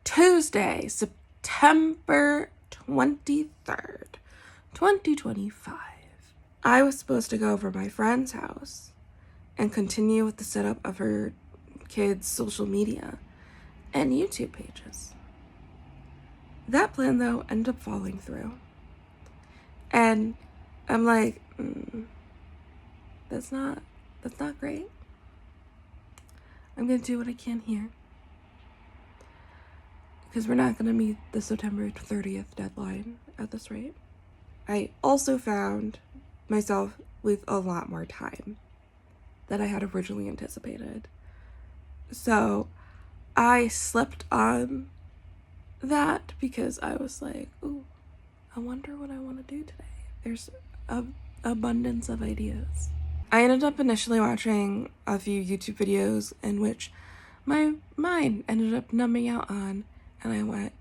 Tuesday, September 23rd, 2025. I was supposed to go over to my friend's house and continue with the setup of her kids' social media and YouTube pages. That plan, though, ended up falling through. And I'm like, that's not great. I'm gonna do what I can here, because we're not gonna meet the September 30th deadline at this rate. I also found myself with a lot more time than I had originally anticipated. So I slept on that because I was like, ooh, I wonder what I want to do today. There's an abundance of ideas. I ended up initially watching a few YouTube videos in which my mind ended up numbing out on, and I went,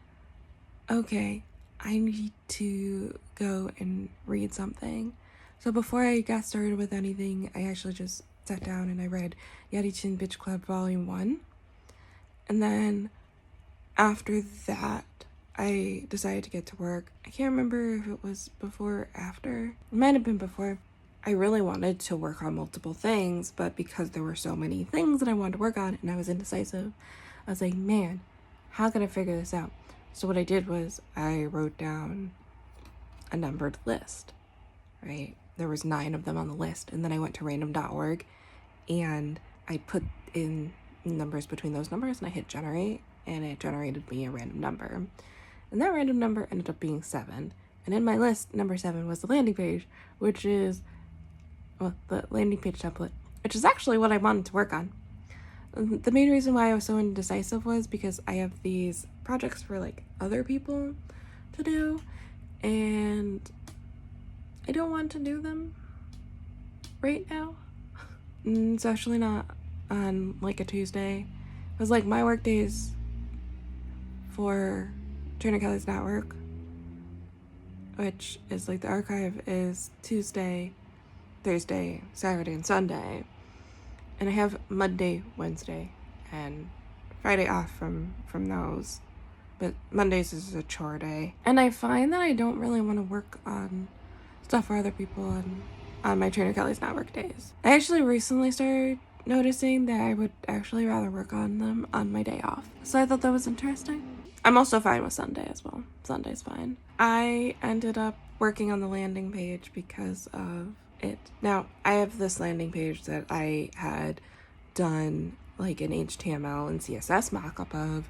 okay, I need to go and read something. So before I got started with anything, I actually just sat down and I read Yadi-Chin Bitch Club Volume 1. And then after that, I decided to get to work. I can't remember if it was before or after. It might have been before. I really wanted to work on multiple things, but because there were so many things that I wanted to work on and I was indecisive, I was like, man, how can I figure this out? So what I did was I wrote down a numbered list, right? There was 9 of them on the list, and then I went to random.org and I put in numbers between those numbers and I hit generate, and it generated me a random number. And that random number ended up being 7. And in my list, number 7 was the landing page, which is, well, the landing page template, which is actually what I wanted to work on. The main reason why I was so indecisive was because I have these projects for like other people to do, and I don't want to do them right now. Especially not on like a Tuesday. Because like my work days for Turner Kelly's Network, which is like the archive, is Tuesday, Thursday, Saturday, and Sunday. And I have Monday, Wednesday, and Friday off from those. But Mondays is a chore day. And I find that I don't really want to work on stuff for other people on my Turner Kelly's Network days. I actually recently started noticing that I would actually rather work on them on my day off. So I thought that was interesting. I'm also fine with Sunday as well. Sunday's fine. I ended up working on the landing page because of it. Now, I have this landing page that I had done like an HTML and CSS mockup of.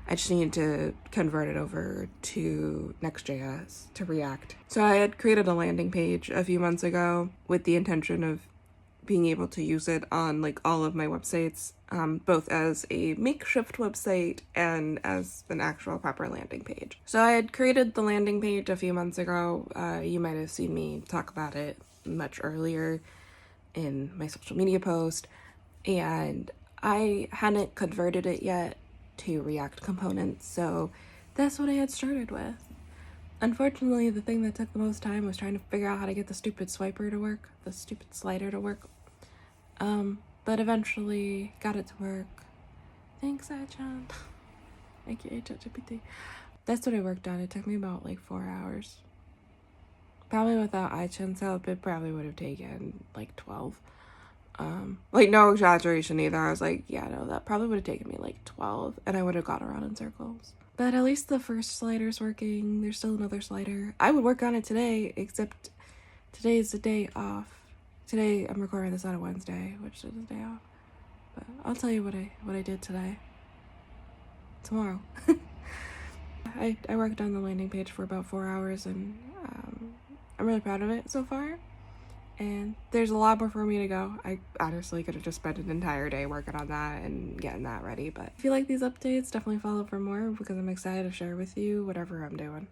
I just needed to convert it over to Next.js, to React. So I had created a landing page a few months ago with the intention of being able to use it on like all of my websites, both as a makeshift website and as an actual proper landing page. So I had created the landing page a few months ago. You might have seen me talk about it much earlier in my social media post, and I hadn't converted it yet to React components, so that's what I had started with. Unfortunately, the thing that took the most time was trying to figure out how to get the stupid swiper to work, the stupid slider to work. But eventually got it to work. Thanks, iChan. Thank you, ChatGPT. That's what I worked on. It took me about like 4 hours. Probably without iChan's help, it probably would have taken like 12. Like no exaggeration either. I was like, yeah, no, that probably would have taken me like 12 and I would have gone around in circles. But at least the first slider's working. There's still another slider. I would work on it today, except today is the day off. Today I'm recording this on a Wednesday, which is the day off. But I'll tell you what I did today. Tomorrow. I worked on the landing page for about 4 hours, and I'm really proud of it so far. And there's a lot more for me to go. I honestly could have just spent an entire day working on that and getting that ready. But if you like these updates, definitely follow for more, because I'm excited to share with you whatever I'm doing.